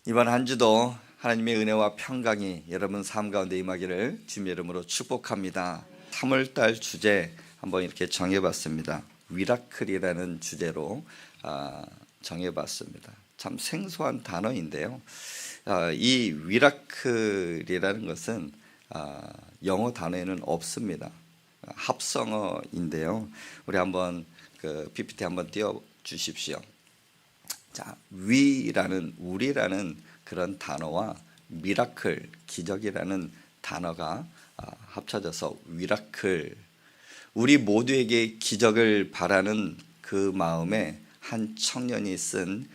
이번 한 주도 하나님의 은혜와 평강이 여러분 삶 가운데 임하기를 주님의 이름으로 축복합니다. 3월달 주제 한번 이렇게 정해봤습니다. 미라클이라는 주제로 정해봤습니다. 참 생소한 단어인데요. 이 미라클이라는 것은 영어 단어에는 없습니다. 합성어인데요. 우리 한번 그 PPT 한번 띄워 주십시오. 자, 위라는 우리라는 그런 단어와 미라클, 기적이라는 단어가 합쳐져서 미라클. 우리 모두에게 기적을 바라는 그 마음에 한 청년이 쓴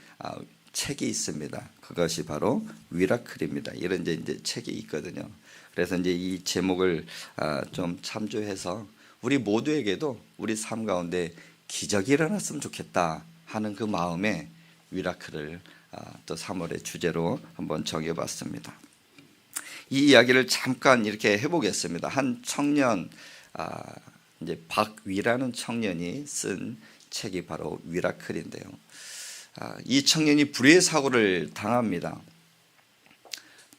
책이 있습니다. 그것이 바로 미라클입니다. 이런 이제 책이 있거든요. 그래서 이제 이 제목을 좀 참조해서 우리 모두에게도 우리 삶 가운데 기적이 일어났으면 좋겠다 하는 그 마음에 미라클을 또 3월의 주제로 한번 정해봤습니다. 이 이야기를 잠깐 이렇게 해보겠습니다. 한 청년, 이제 박위라는 청년이 쓴 책이 바로 미라클인데요. 이 청년이 불의의 사고를 당합니다.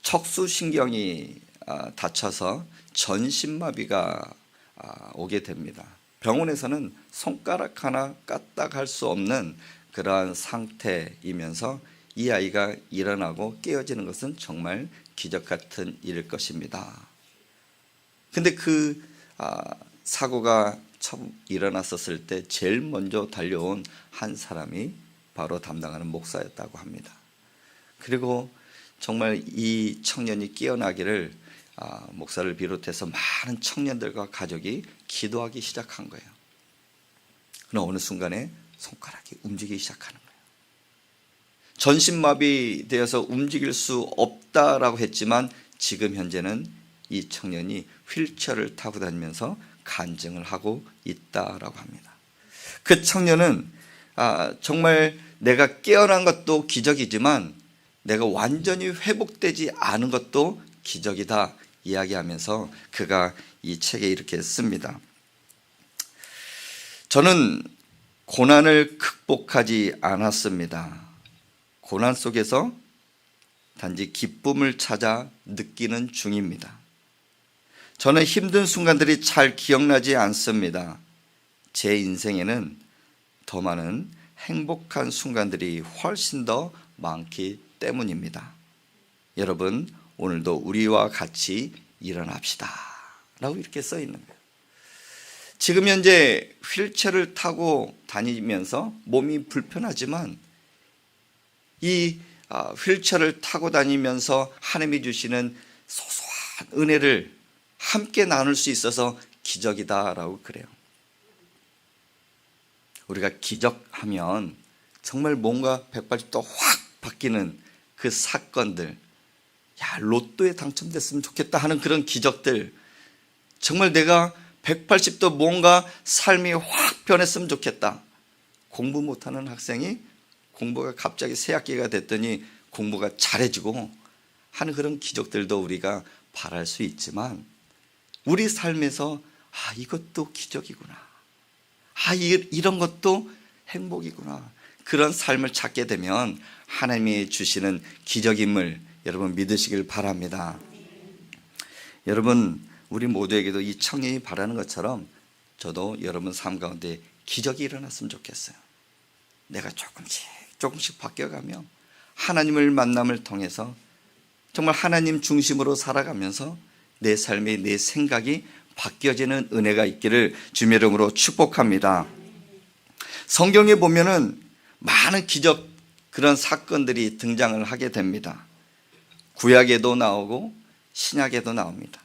척수신경이 다쳐서 전신마비가 오게 됩니다. 병원에서는 손가락 하나 까딱할 수 없는 그러한 상태이면서 이 아이가 일어나고 깨어지는 것은 정말 기적 같은 일일 것입니다. 근데 그 사고가 처음 일어났었을 때 제일 먼저 달려온 한 사람이 바로 담당하는 목사였다고 합니다. 그리고 정말 이 청년이 깨어나기를 목사를 비롯해서 많은 청년들과 가족이 기도하기 시작한 거예요. 그러나 어느 순간에 손가락이 움직이기 시작하는 거예요. 전신마비되어서 움직일 수 없다라고 했지만 지금 현재는 이 청년이 휠체어를 타고 다니면서 간증을 하고 있다라고 합니다. 그 청년은 정말 내가 깨어난 것도 기적이지만 내가 완전히 회복되지 않은 것도 기적이다 이야기하면서 그가 이 책에 이렇게 씁니다. 저는 고난을 극복하지 않았습니다. 고난 속에서 단지 기쁨을 찾아 느끼는 중입니다. 저는 힘든 순간들이 잘 기억나지 않습니다. 제 인생에는 더 많은 행복한 순간들이 훨씬 더 많기 때문입니다. 여러분, 오늘도 우리와 같이 일어납시다 라고 이렇게 써 있는 거예요. 지금 현재 휠체어를 타고 다니면서 몸이 불편하지만 이 휠체어를 타고 다니면서 하나님이 주시는 소소한 은혜를 함께 나눌 수 있어서 기적이다라고 그래요. 우리가 기적하면 정말 뭔가 180도 확 바뀌는 그 사건들, 로또에 당첨됐으면 좋겠다 하는 그런 기적들, 정말 내가 180도 뭔가 삶이 확 변했으면 좋겠다. 공부 못하는 학생이 공부가 갑자기 새 학기가 됐더니 공부가 잘해지고 하는 그런 기적들도 우리가 바랄 수 있지만 우리 삶에서 이것도 기적이구나. 이런 것도 행복이구나. 그런 삶을 찾게 되면 하나님이 주시는 기적임을 여러분 믿으시길 바랍니다. 여러분, 우리 모두에게도 이 청년이 바라는 것처럼 저도 여러분 삶 가운데 기적이 일어났으면 좋겠어요. 내가 조금씩 바뀌어가며 하나님을 만남을 통해서 정말 하나님 중심으로 살아가면서 내 삶의 내 생각이 바뀌어지는 은혜가 있기를 주님의 이름으로 축복합니다. 성경에 보면은 많은 기적 그런 사건들이 등장을 하게 됩니다. 구약에도 나오고 신약에도 나옵니다.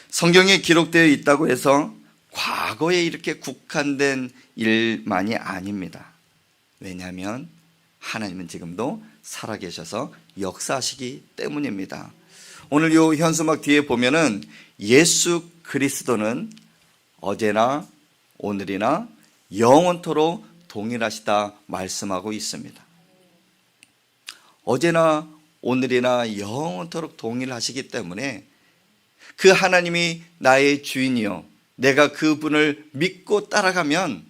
성경에 기록되어 있다고 해서 과거에 이렇게 국한된 일만이 아닙니다. 왜냐하면 하나님은 지금도 살아계셔서 역사하시기 때문입니다. 오늘 이 현수막 뒤에 보면은 예수 그리스도는 어제나 오늘이나 영원토록 동일하시다 말씀하고 있습니다. 어제나 오늘이나 영원토록 동일하시기 때문에 그 하나님이 나의 주인이요, 내가 그분을 믿고 따라가면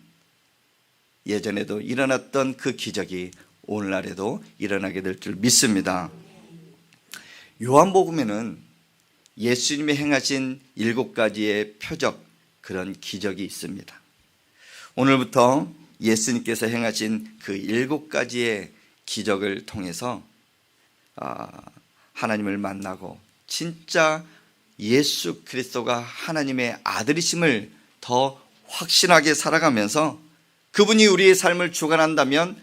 예전에도 일어났던 그 기적이 오늘날에도 일어나게 될 줄 믿습니다. 요한복음에는 예수님이 행하신 7가지의 표적, 그런 기적이 있습니다. 오늘부터 예수님께서 행하신 그 7가지의 기적을 통해서 하나님을 만나고 진짜 예수 그리스도가 하나님의 아들이심을 더 확신하게 살아가면서 그분이 우리의 삶을 주관한다면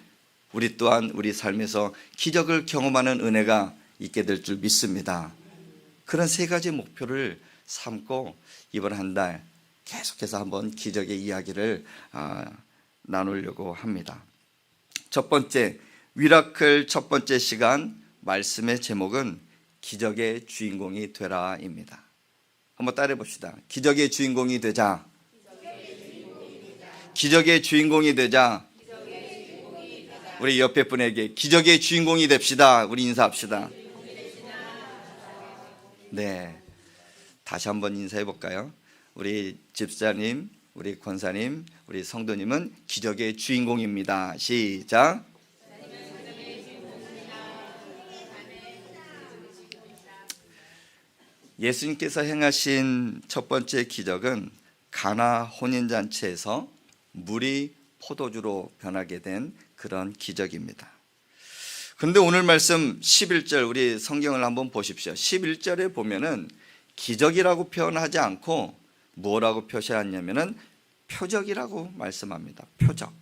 우리 또한 우리 삶에서 기적을 경험하는 은혜가 있게 될 줄 믿습니다. 그런 3가지 목표를 삼고 이번 한 달 계속해서 한번 기적의 이야기를 나누려고 합니다. 첫 번째, 미라클 첫 번째 시간 말씀의 제목은 기적의 주인공이 되라입니다. 한번 따라해 봅시다. 기적의 주인공이 되자. 기적의 주인공이 되자. 우리 옆에 분에게 기적의 주인공이 됩시다. 우리 인사합시다. 네, 다시 한번 인사해 볼까요? 우리 집사님, 우리 권사님, 우리 성도님은 기적의 주인공입니다. 시작. 예수님께서 행하신 첫 번째 기적은 가나 혼인잔치에서 물이 포도주로 변하게 된 그런 기적입니다. 그런데 오늘 말씀 11절 우리 성경을 한번 보십시오. 11절에 보면은 기적이라고 표현하지 않고 뭐라고 표시하냐면은 표적이라고 말씀합니다. 표적.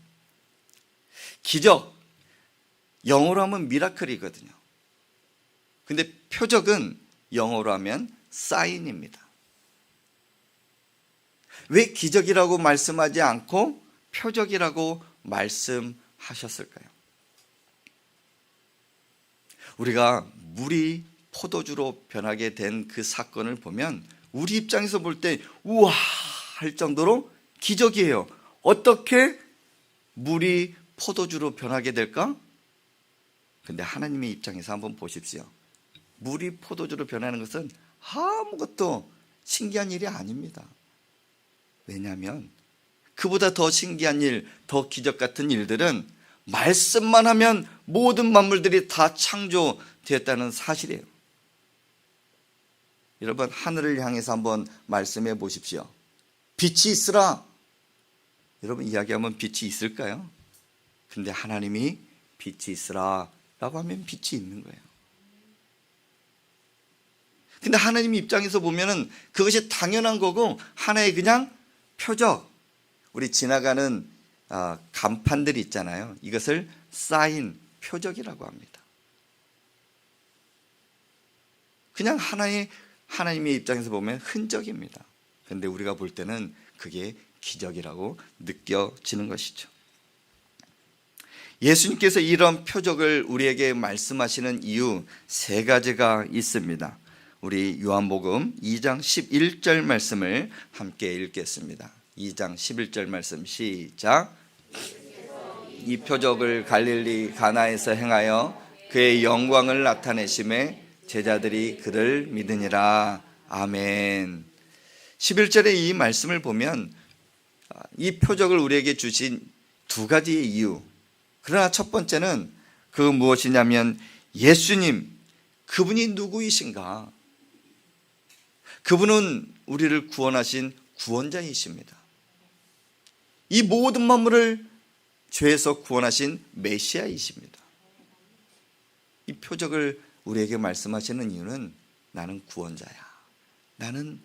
기적, 영어로 하면 미라클이거든요. 근데 표적은 영어로 하면 사인입니다. 왜 기적이라고 말씀하지 않고 표적이라고 말씀하셨을까요? 우리가 물이 포도주로 변하게 된 그 사건을 보면 우리 입장에서 볼 때 우와 할 정도로 기적이에요. 어떻게 물이 포도주로 변하게 될까? 근데 하나님의 입장에서 한번 보십시오. 물이 포도주로 변하는 것은 아무것도 신기한 일이 아닙니다. 왜냐하면 그보다 더 신기한 일, 더 기적 같은 일들은 말씀만 하면 모든 만물들이 다 창조되었다는 사실이에요. 여러분, 하늘을 향해서 한번 말씀해 보십시오. 빛이 있으라. 여러분, 이야기하면 빛이 있을까요? 근데 하나님이 빛이 있으라 라고 하면 빛이 있는 거예요. 근데 하나님 입장에서 보면은 그것이 당연한 거고 하나의 그냥 표적. 우리 지나가는 간판들이 있잖아요. 이것을 사인, 표적이라고 합니다. 그냥 하나님의 입장에서 보면 흔적입니다. 그런데 우리가 볼 때는 그게 기적이라고 느껴지는 것이죠. 예수님께서 이런 표적을 우리에게 말씀하시는 이유 3가지가 있습니다. 우리 요한복음 2장 11절 말씀을 함께 읽겠습니다. 2장 11절 말씀 시작. 이 표적을 갈릴리 가나에서 행하여 그의 영광을 나타내심에 제자들이 그를 믿으니라. 아멘. 11절의 이 말씀을 보면 이 표적을 우리에게 주신 2가지의 이유. 그러나 첫 번째는 그 무엇이냐면 예수님, 그분이 누구이신가? 그분은 우리를 구원하신 구원자이십니다. 이 모든 만물을 죄에서 구원하신 메시아이십니다. 이 표적을 우리에게 말씀하시는 이유는 나는 구원자야, 나는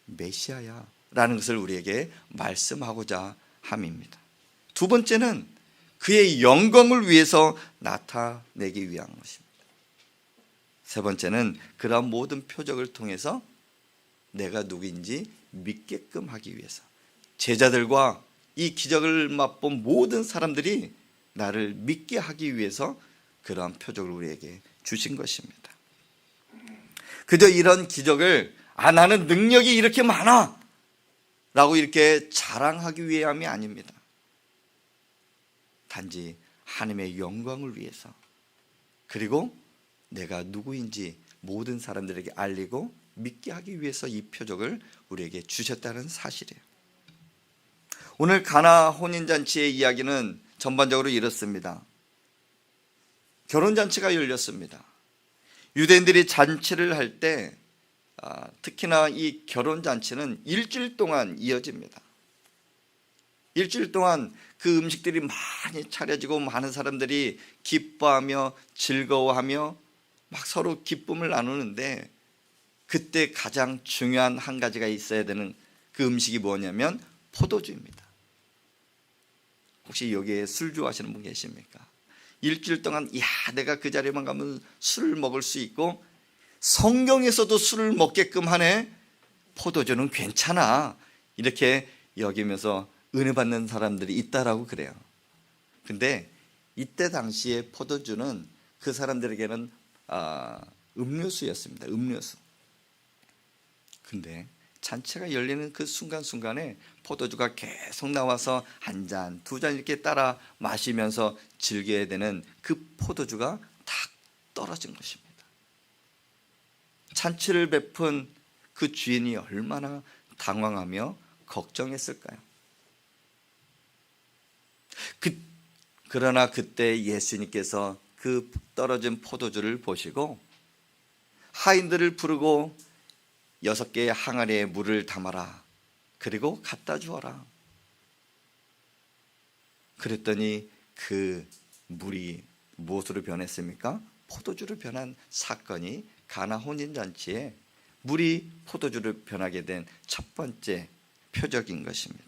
메시아야 라는 것을 우리에게 말씀하고자 함입니다. 2번째는 그의 영광을 위해서 나타내기 위한 것입니다. 3번째는 그러한 모든 표적을 통해서 내가 누구인지 믿게끔 하기 위해서, 제자들과 이 기적을 맛본 모든 사람들이 나를 믿게 하기 위해서 그러한 표적을 우리에게 주신 것입니다. 그저 이런 기적을 나는 능력이 이렇게 많아 라고 이렇게 자랑하기 위함이 아닙니다. 단지 하나님의 영광을 위해서, 그리고 내가 누구인지 모든 사람들에게 알리고 믿게 하기 위해서 이 표적을 우리에게 주셨다는 사실이에요. 오늘 가나 혼인잔치의 이야기는 전반적으로 이렇습니다. 결혼잔치가 열렸습니다. 유대인들이 잔치를 할 때 특히나 이 결혼잔치는 일주일 동안 이어집니다. 일주일 동안 그 음식들이 많이 차려지고 많은 사람들이 기뻐하며 즐거워하며 막 서로 기쁨을 나누는데, 그때 가장 중요한 한 가지가 있어야 되는 그 음식이 뭐냐면 포도주입니다. 혹시 여기에 술 좋아하시는 분 계십니까? 일주일 동안 내가 그 자리에만 가면 술을 먹을 수 있고, 성경에서도 술을 먹게끔 하네, 포도주는 괜찮아, 이렇게 여기면서 은혜 받는 사람들이 있다라고 그래요. 근데 이때 당시에 포도주는 그 사람들에게는 음료수였습니다. 음료수. 근데 잔치가 열리는 그 순간순간에 포도주가 계속 나와서 한 잔, 두 잔 이렇게 따라 마시면서 즐겨야 되는 그 포도주가 탁 떨어진 것입니다. 잔치를 베푼 그 주인이 얼마나 당황하며 걱정했을까요? 그러나 그때 예수님께서 그 떨어진 포도주를 보시고 하인들을 부르고 6개의 항아리에 물을 담아라, 그리고 갖다 주어라. 그랬더니 그 물이 무엇으로 변했습니까? 포도주로 변한 사건이 가나 혼인잔치에 물이 포도주로 변하게 된 첫 번째 표적인 것입니다.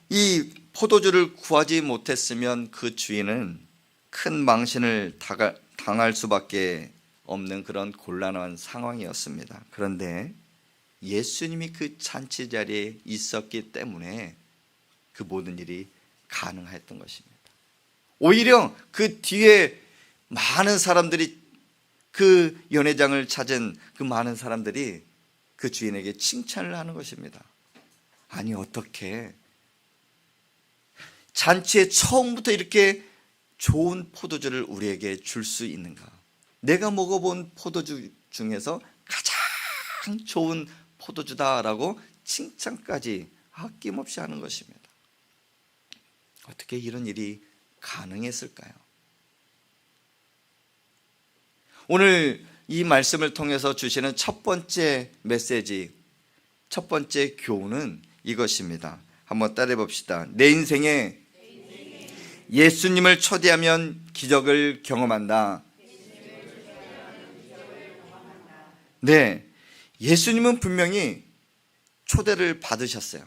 이 포도주를 구하지 못했으면 그 주인은 큰 망신을 당할 수밖에 없는 그런 곤란한 상황이었습니다. 그런데 예수님이 그 잔치 자리에 있었기 때문에 그 모든 일이 가능했던 것입니다. 오히려 그 뒤에 많은 사람들이, 그 연회장을 찾은 그 많은 사람들이 그 주인에게 칭찬을 하는 것입니다. 아니, 어떻게 잔치에 처음부터 이렇게 좋은 포도주를 우리에게 줄 수 있는가? 내가 먹어본 포도주 중에서 가장 좋은 포도주다라고 칭찬까지 아낌없이 하는 것입니다. 어떻게 이런 일이 가능했을까요? 오늘 이 말씀을 통해서 주시는 첫 번째 메시지, 첫 번째 교훈은 이것입니다. 한번 따라해 봅시다. 내 인생에 예수님을 초대하면 기적을 경험한다. 네, 예수님은 분명히 초대를 받으셨어요.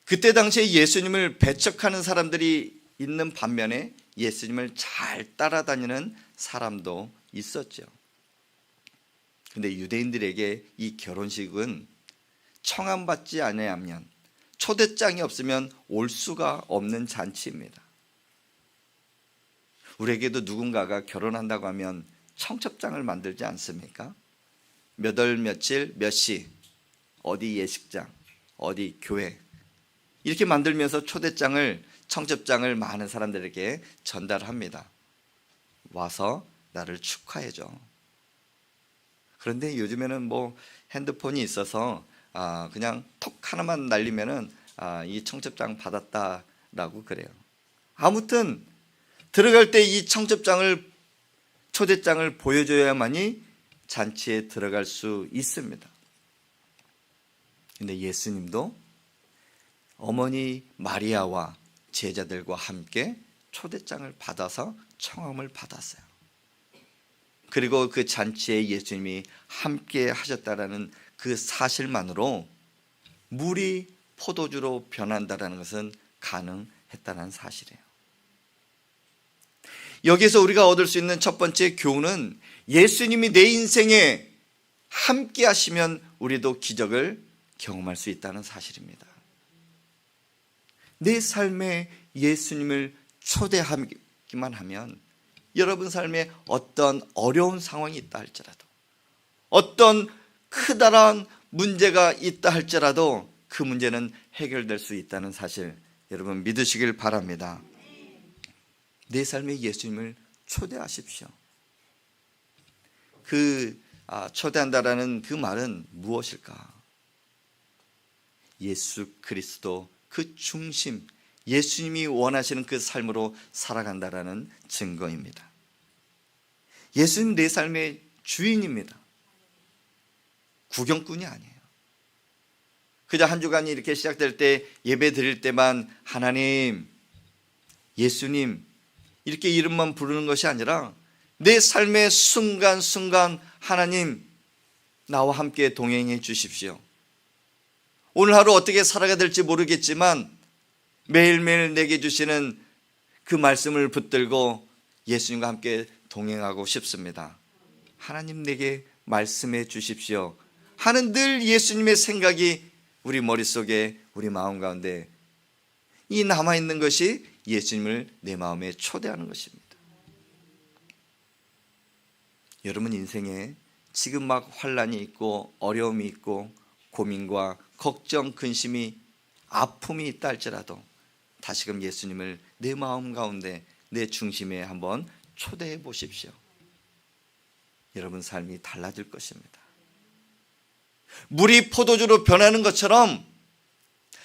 그때 당시에 예수님을 배척하는 사람들이 있는 반면에 예수님을 잘 따라다니는 사람도 있었죠. 그런데 유대인들에게 이 결혼식은 청함받지 아니하면, 초대장이 없으면 올 수가 없는 잔치입니다. 우리에게도 누군가가 결혼한다고 하면 청첩장을 만들지 않습니까? 몇 월 며칠 몇 시 어디 예식장, 어디 교회, 이렇게 만들면서 초대장을, 청첩장을 많은 사람들에게 전달합니다. 와서 나를 축하해줘. 그런데 요즘에는 핸드폰이 있어서 그냥 톡 하나만 날리면은 이 청첩장 받았다라고 그래요. 아무튼 들어갈 때 이 청첩장을, 초대장을 보여줘야만이 잔치에 들어갈 수 있습니다. 근데 예수님도 어머니 마리아와 제자들과 함께 초대장을 받아서 청함을 받았어요. 그리고 그 잔치에 예수님이 함께 하셨다라는 그 사실만으로 물이 포도주로 변한다는 것은 가능했다는 사실이에요. 여기서 우리가 얻을 수 있는 첫 번째 교훈은, 예수님이 내 인생에 함께 하시면 우리도 기적을 경험할 수 있다는 사실입니다. 내 삶에 예수님을 초대하기만 하면 여러분 삶에 어떤 어려운 상황이 있다 할지라도, 어떤 크다란 문제가 있다 할지라도 그 문제는 해결될 수 있다는 사실, 여러분 믿으시길 바랍니다. 내 삶에 예수님을 초대하십시오. 초대한다라는 그 말은 무엇일까? 예수 그리스도 그 중심, 예수님이 원하시는 그 삶으로 살아간다라는 증거입니다. 예수님 내 삶의 주인입니다. 구경꾼이 아니에요. 그저 한 주간이 이렇게 시작될 때 예배 드릴 때만 하나님, 예수님 이렇게 이름만 부르는 것이 아니라 내 삶의 순간순간 하나님 나와 함께 동행해 주십시오. 오늘 하루 어떻게 살아가야 될지 모르겠지만 매일매일 내게 주시는 그 말씀을 붙들고 예수님과 함께 동행하고 싶습니다. 하나님 내게 말씀해 주십시오 하는 늘 예수님의 생각이 우리 머릿속에, 우리 마음 가운데 이 남아있는 것이 예수님을 내 마음에 초대하는 것입니다. 여러분 인생에 지금 막 환난이 있고 어려움이 있고 고민과 걱정, 근심이, 아픔이 있다 할지라도 다시금 예수님을 내 마음 가운데, 내 중심에 한번 초대해 보십시오. 여러분 삶이 달라질 것입니다. 물이 포도주로 변하는 것처럼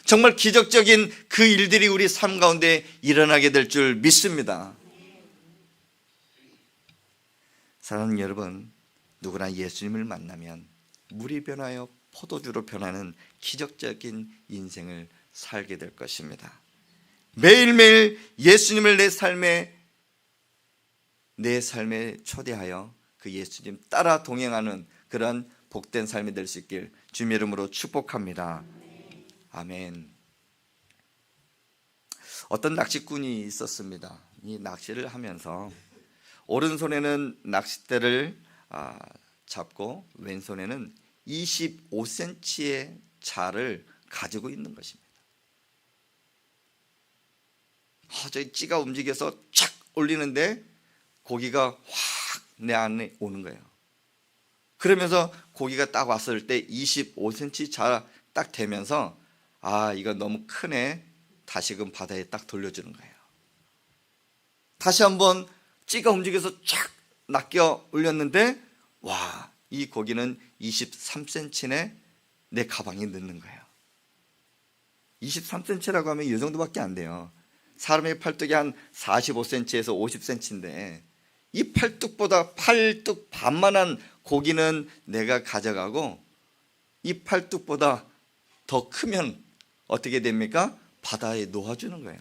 정말 기적적인 그 일들이 우리 삶 가운데 일어나게 될 줄 믿습니다. 사랑하는 여러분, 누구나 예수님을 만나면 물이 변하여 포도주로 변하는 기적적인 인생을 살게 될 것입니다. 매일매일 예수님을 내 삶에 초대하여 그 예수님 따라 동행하는 그런 복된 삶이 될 수 있길 주님의 이름으로 축복합니다. 아멘. 어떤 낚시꾼이 있었습니다. 이 낚시를 하면서 오른손에는 낚싯대를 잡고 왼손에는 25cm의 자를 가지고 있는 것입니다. 저기 찌가 움직여서 착 올리는데 고기가 확 내 안에 오는 거예요. 그러면서 고기가 딱 왔을 때 25cm 자 딱 되면서 이거 너무 크네, 다시금 바다에 딱 돌려주는 거예요. 다시 한번 찌가 움직여서 착 낚여 올렸는데 이 고기는 23cm네, 내 가방에 넣는 거예요. 23cm라고 하면 이 정도밖에 안 돼요. 사람의 팔뚝이 한 45cm에서 50cm인데 이 팔뚝보다 팔뚝 반만한 고기는 내가 가져가고 이 팔뚝보다 더 크면 어떻게 됩니까? 바다에 놓아주는 거예요.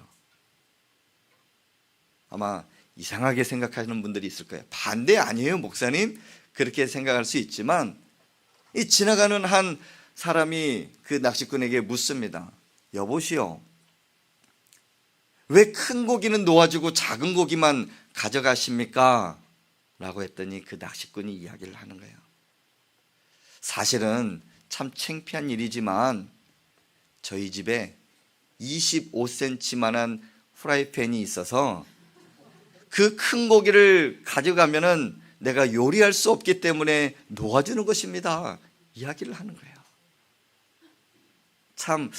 아마 이상하게 생각하시는 분들이 있을 거예요. 반대 아니에요 목사님? 그렇게 생각할 수 있지만 이 지나가는 한 사람이 그 낚시꾼에게 묻습니다. 여보시오, 왜 큰 고기는 놓아주고 작은 고기만 가져가십니까? 라고 했더니 그 낚시꾼이 이야기를 하는 거예요. 사실은 참 창피한 일이지만 저희 집에 25cm만한 프라이팬이 있어서 그 큰 고기를 가져가면은 내가 요리할 수 없기 때문에 놓아주는 것입니다. 이야기를 하는 거예요. 참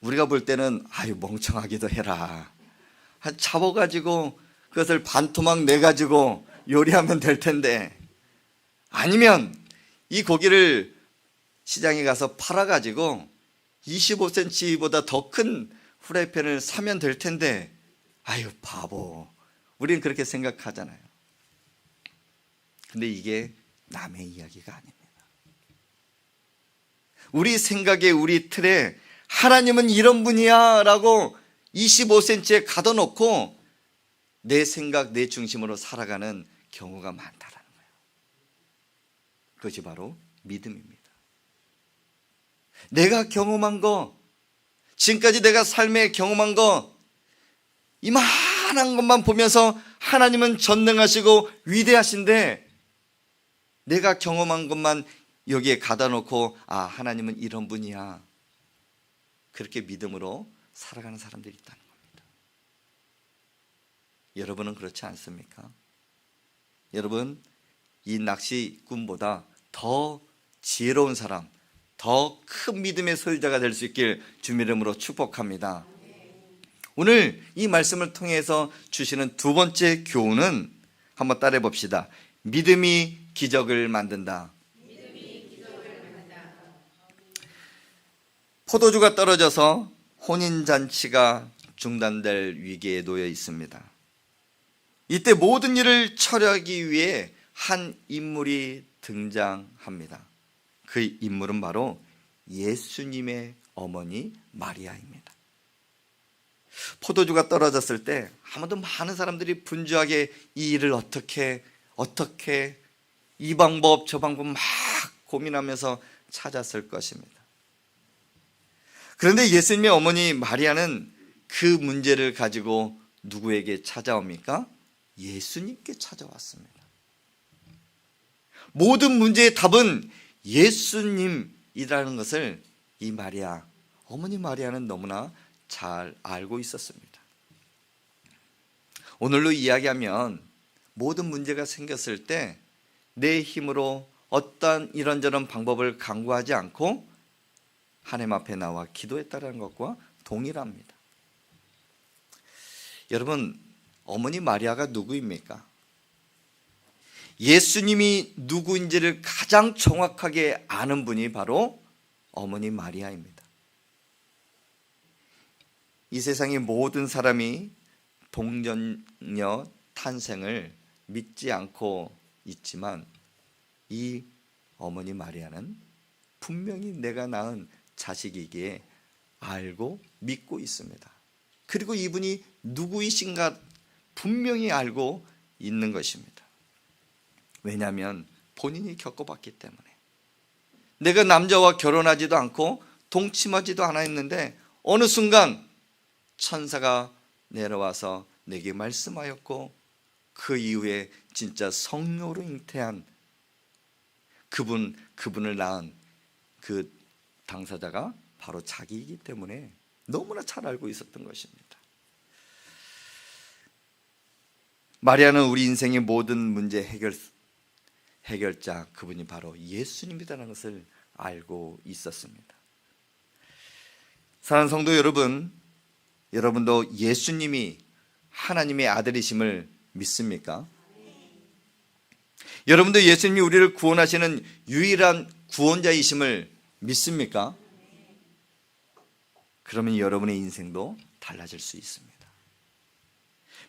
우리가 볼 때는 멍청하기도 해라, 잡아가지고 그것을 반토막 내가지고 요리하면 될 텐데, 아니면 이 고기를 시장에 가서 팔아가지고 25cm보다 더 큰 프라이팬을 사면 될 텐데, 바보, 우리는 그렇게 생각하잖아요. 근데 이게 남의 이야기가 아닙니다. 우리 생각에, 우리 틀에 하나님은 이런 분이야 라고 25cm에 가둬놓고 내 생각, 내 중심으로 살아가는 경우가 많다라는 거예요. 그것이 바로 믿음입니다. 내가 경험한 거, 지금까지 내가 삶에 경험한 거, 이만한 것만 보면서 하나님은 전능하시고 위대하신데 내가 경험한 것만 여기에 가다 놓고 하나님은 이런 분이야, 그렇게 믿음으로 살아가는 사람들이 있다는 겁니다. 여러분은 그렇지 않습니까? 여러분, 이 낚시꾼보다 더 지혜로운 사람, 더 큰 믿음의 소유자가 될 수 있길 주님의 이름으로 축복합니다. 오늘 이 말씀을 통해서 주시는 두 번째 교훈은 한번 따라해 봅시다. 믿음이 기적을 만든다. 포도주가 떨어져서 혼인잔치가 중단될 위기에 놓여 있습니다. 이때 모든 일을 처리하기 위해 한 인물이 등장합니다. 그 인물은 바로 예수님의 어머니 마리아입니다. 포도주가 떨어졌을 때 아마도 많은 사람들이 분주하게 이 일을 어떻게 이 방법 저 방법 막 고민하면서 찾았을 것입니다. 그런데 예수님의 어머니 마리아는 그 문제를 가지고 누구에게 찾아옵니까? 예수님께 찾아왔습니다. 모든 문제의 답은 예수님이라는 것을 이 마리아, 어머니 마리아는 너무나 잘 알고 있었습니다. 오늘로 이야기하면 모든 문제가 생겼을 때 내 힘으로 어떤 이런저런 방법을 강구하지 않고 하나님 앞에 나와 기도했다는 것과 동일합니다. 여러분, 어머니 마리아가 누구입니까? 예수님이 누구인지를 가장 정확하게 아는 분이 바로 어머니 마리아입니다. 이 세상의 모든 사람이 동정녀 탄생을 믿지 않고 있지만 이 어머니 마리아는 분명히 내가 낳은 자식이기에 알고 믿고 있습니다. 그리고 이분이 누구이신가 분명히 알고 있는 것입니다. 왜냐하면 본인이 겪어봤기 때문에. 내가 남자와 결혼하지도 않고 동침하지도 않았는데 어느 순간 천사가 내려와서 내게 말씀하였고 그 이후에 진짜 성녀로 잉태한 그분을 낳은 그 당사자가 바로 자기이기 때문에 너무나 잘 알고 있었던 것입니다. 마리아는 우리 인생의 모든 문제 해결자, 그분이 바로 예수님이라는 것을 알고 있었습니다. 사랑하는 성도 여러분, 여러분도 예수님이 하나님의 아들이심을 믿습니까? 여러분도 예수님이 우리를 구원하시는 유일한 구원자이심을 믿습니까? 그러면 여러분의 인생도 달라질 수 있습니다.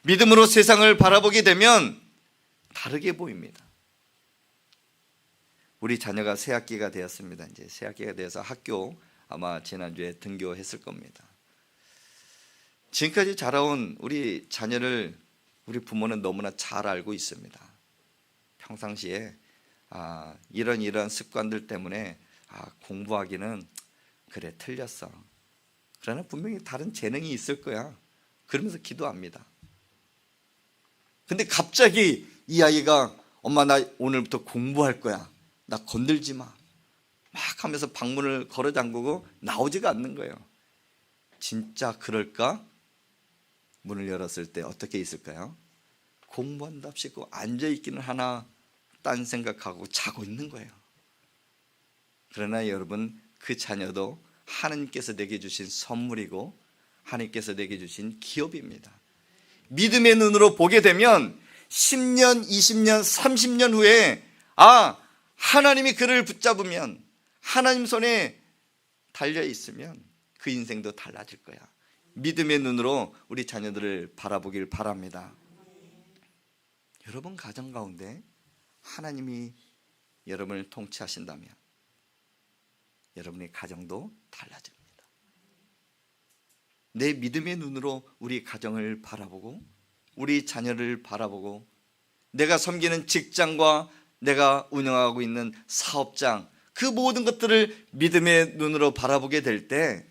믿음으로 세상을 바라보게 되면 다르게 보입니다. 우리 자녀가 새학기가 되었습니다. 이제 새학기가 되어서 학교 아마 지난주에 등교했을 겁니다. 지금까지 자라온 우리 자녀를 우리 부모는 너무나 잘 알고 있습니다. 평상시에 이런 습관들 때문에 공부하기는 그래 틀렸어. 그러나 분명히 다른 재능이 있을 거야. 그러면서 기도합니다. 근데 갑자기 이 아이가 엄마 나 오늘부터 공부할 거야. 나 건들지 마. 막 하면서 방문을 걸어 잠그고 나오지가 않는 거예요. 진짜 그럴까? 문을 열었을 때 어떻게 있을까요? 공부한답시고 앉아있기는 하나 딴 생각하고 자고 있는 거예요. 그러나 여러분, 그 자녀도 하나님께서 내게 주신 선물이고 하나님께서 내게 주신 기업입니다. 믿음의 눈으로 보게 되면 10년, 20년, 30년 후에 하나님이 그를 붙잡으면, 하나님 손에 달려있으면 그 인생도 달라질 거야. 믿음의 눈으로 우리 자녀들을 바라보길 바랍니다. 여러분 가정 가운데 하나님이 여러분을 통치하신다면 여러분의 가정도 달라집니다. 내 믿음의 눈으로 우리 가정을 바라보고 우리 자녀를 바라보고 내가 섬기는 직장과 내가 운영하고 있는 사업장, 그 모든 것들을 믿음의 눈으로 바라보게 될 때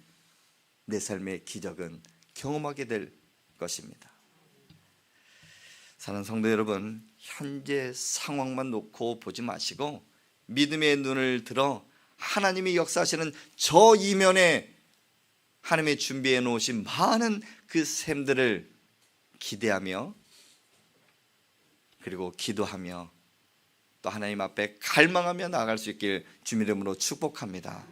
내 삶의 기적은 경험하게 될 것입니다. 사랑하는 성도 여러분, 현재 상황만 놓고 보지 마시고 믿음의 눈을 들어 하나님이 역사하시는 저 이면에 하나님의 준비해 놓으신 많은 그 셈들을 기대하며 그리고 기도하며 또 하나님 앞에 갈망하며 나아갈 수 있길 주님 이름으로 축복합니다.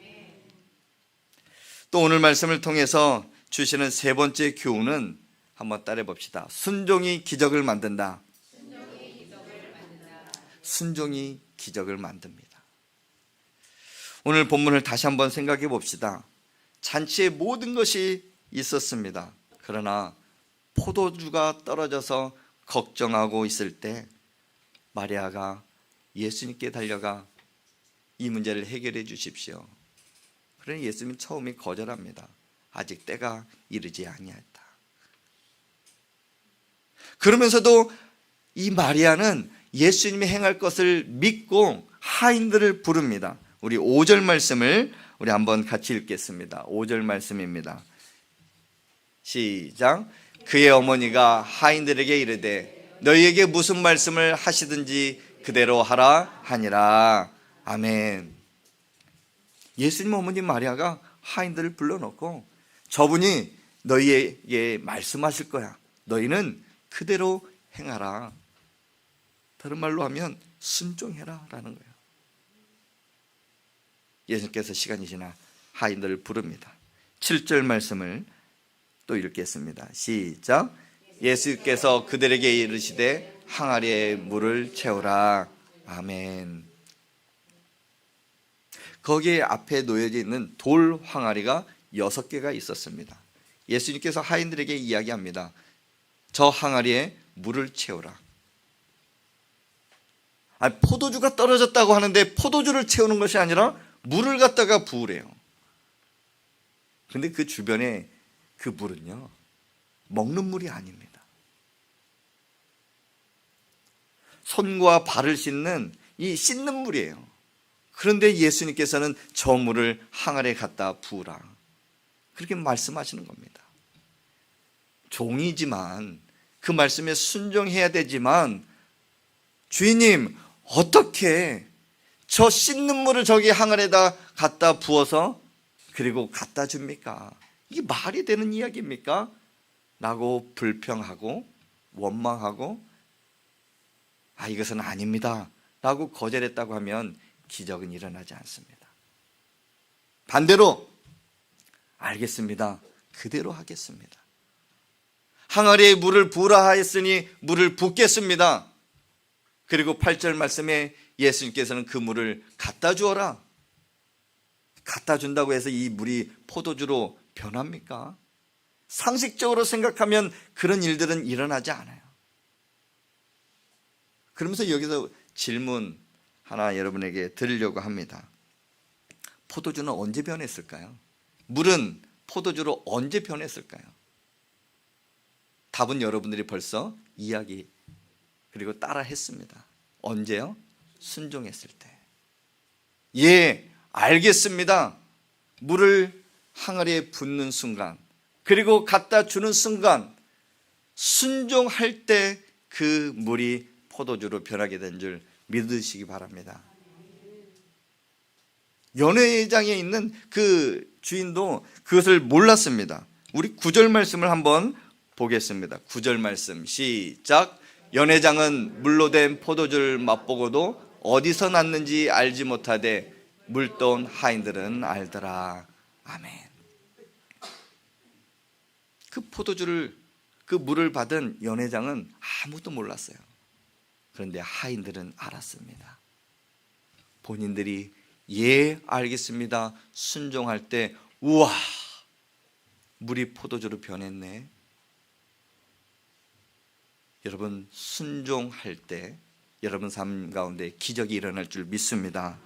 또 오늘 말씀을 통해서 주시는 세 번째 교훈은 한번 따라해 봅시다. 순종이 기적을 만든다. 순종이 기적을 만듭니다. 오늘 본문을 다시 한번 생각해 봅시다. 잔치의 모든 것이 있었습니다. 그러나 포도주가 떨어져서 걱정하고 있을 때 마리아가 예수님께 달려가 이 문제를 해결해 주십시오. 그러나 예수님은 처음에 거절합니다. 아직 때가 이르지 아니하였다. 그러면서도 이 마리아는 예수님이 행할 것을 믿고 하인들을 부릅니다. 우리 5절 말씀을 우리 한번 같이 읽겠습니다. 5절 말씀입니다. 시작. 그의 어머니가 하인들에게 이르되 너희에게 무슨 말씀을 하시든지 그대로 하라 하니라. 아멘. 예수님 어머니 마리아가 하인들을 불러놓고 저분이 너희에게 말씀하실 거야. 너희는 그대로 행하라. 다른 말로 하면 순종해라 라는 거예요. 예수님께서 시간이 지나 하인들을 부릅니다. 7절 말씀을 또 읽겠습니다. 시작. 예수께서 그들에게 이르시되 항아리에 물을 채우라. 아멘. 거기에 앞에 놓여져 있는 돌 항아리가 6개가 있었습니다. 예수님께서 하인들에게 이야기합니다. 저 항아리에 물을 채우라. 포도주가 떨어졌다고 하는데 포도주를 채우는 것이 아니라 물을 갖다가 부으래요. 그런데 그 주변에 그 물은요, 먹는 물이 아닙니다. 손과 발을 씻는 이 씻는 물이에요. 그런데 예수님께서는 저 물을 항아리에 갖다 부으라. 그렇게 말씀하시는 겁니다. 종이지만 그 말씀에 순종해야 되지만 주인님 어떻게 저 씻는 물을 저기 항아리에다 갖다 부어서 그리고 갖다 줍니까? 이게 말이 되는 이야기입니까? 라고 불평하고 원망하고 이것은 아닙니다 라고 거절했다고 하면 기적은 일어나지 않습니다. 반대로 알겠습니다. 그대로 하겠습니다. 항아리에 물을 부으라 하였으니 물을 붓겠습니다. 그리고 8절 말씀에 예수님께서는 그 물을 갖다 주어라. 갖다 준다고 해서 이 물이 포도주로 변합니까? 상식적으로 생각하면 그런 일들은 일어나지 않아요. 그러면서 여기서 질문 하나 여러분에게 드리려고 합니다. 포도주는 언제 변했을까요? 물은 포도주로 언제 변했을까요? 답은 여러분들이 벌써 이야기 그리고 따라 했습니다. 언제요? 순종했을 때. 예, 알겠습니다. 물을 항아리에 붓는 순간, 그리고 갖다 주는 순간, 순종할 때 그 물이 포도주로 변하게 된 줄 믿으시기 바랍니다. 연회장에 있는 그 주인도 그것을 몰랐습니다. 우리 9절 말씀을 한번 보겠습니다. 9절 말씀 시작. 연회장은 물로 된 포도주를 맛보고도 어디서 났는지 알지 못하되 물돈 하인들은 알더라. 아멘. 그 포도주를 그 물을 받은 연회장은 아무도 몰랐어요. 그런데 하인들은 알았습니다. 본인들이 예 알겠습니다 순종할 때 우와 물이 포도주로 변했네. 여러분 순종할 때 여러분 삶 가운데 기적이 일어날 줄 믿습니다.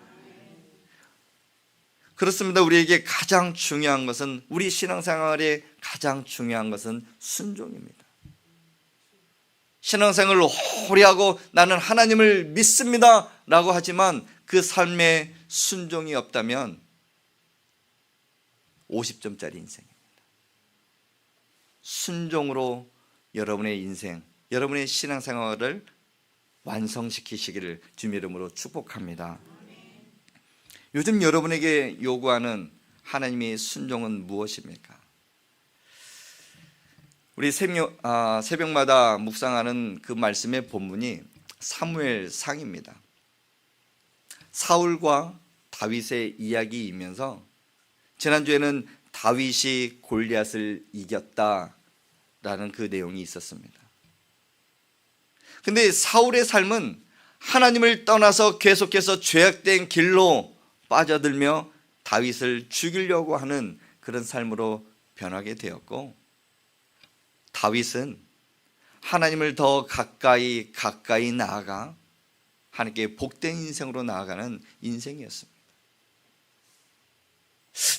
그렇습니다. 우리에게 가장 중요한 것은 우리 신앙생활에 가장 중요한 것은 순종입니다. 신앙생활을 오래 하고 나는 하나님을 믿습니다 라고 하지만 그 삶에 순종이 없다면 50점짜리 인생입니다. 순종으로 여러분의 인생, 여러분의 신앙생활을 완성시키시기를 주님 이름으로 축복합니다. 요즘 여러분에게 요구하는 하나님의 순종은 무엇입니까? 우리 새벽마다 묵상하는 그 말씀의 본문이 사무엘상입니다. 사울과 다윗의 이야기이면서 지난주에는 다윗이 골리앗을 이겼다라는 그 내용이 있었습니다. 근데 사울의 삶은 하나님을 떠나서 계속해서 죄악된 길로 빠져들며 다윗을 죽이려고 하는 그런 삶으로 변하게 되었고, 다윗은 하나님을 더 가까이 나아가 하나님께 복된 인생으로 나아가는 인생이었습니다.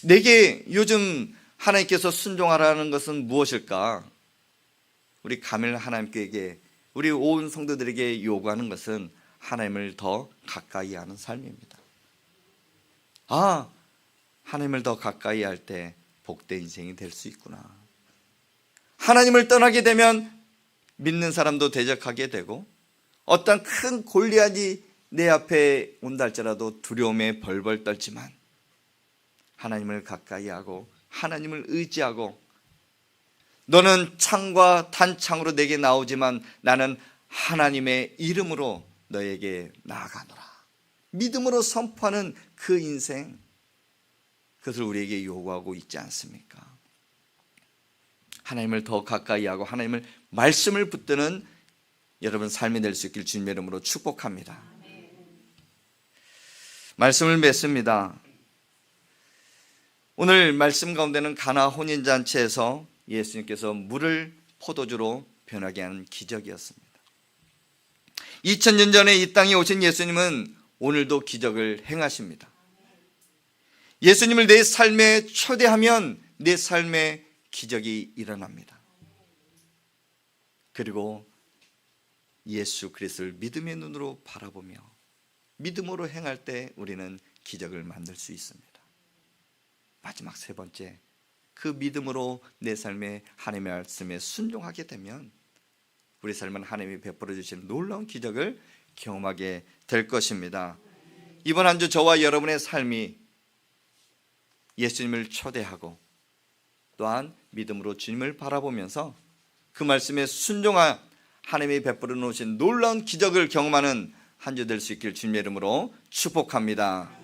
내게 요즘 하나님께서 순종하라는 것은 무엇일까? 우리 가밀 하나님께, 우리 온 성도들에게 요구하는 것은 하나님을 더 가까이 하는 삶입니다. 하나님을 더 가까이 할 때 복된 인생이 될 수 있구나. 하나님을 떠나게 되면 믿는 사람도 대적하게 되고, 어떤 큰 골리앗이 내 앞에 온다 할지라도 두려움에 벌벌 떨지만, 하나님을 가까이 하고 하나님을 의지하고, 너는 창과 단창으로 내게 나오지만 나는 하나님의 이름으로 너에게 나아가노라. 믿음으로 선포하는 그 인생, 그것을 우리에게 요구하고 있지 않습니까? 하나님을 더 가까이 하고 하나님을 말씀을 붙드는 여러분 삶이 될 수 있길 주님의 이름으로 축복합니다. 말씀을 맺습니다. 오늘 말씀 가운데는 가나 혼인잔치에서 예수님께서 물을 포도주로 변하게 하는 기적이었습니다. 2000년 전에 이 땅에 오신 예수님은 오늘도 기적을 행하십니다. 예수님을 내 삶에 초대하면 내 삶에 기적이 일어납니다. 그리고 예수 그리스도를 믿음의 눈으로 바라보며 믿음으로 행할 때 우리는 기적을 만들 수 있습니다. 마지막 세 번째, 그 믿음으로 내 삶에 하나님의 말씀에 순종하게 되면 우리 삶은 하나님이 베풀어 주시는 놀라운 기적을 경험하게 될 것입니다. 이번 한 주 저와 여러분의 삶이 예수님을 초대하고 또한 믿음으로 주님을 바라보면서 그 말씀에 순종한 하나님이 베풀어 놓으신 놀라운 기적을 경험하는 한 주 될 수 있길 주님의 이름으로 축복합니다.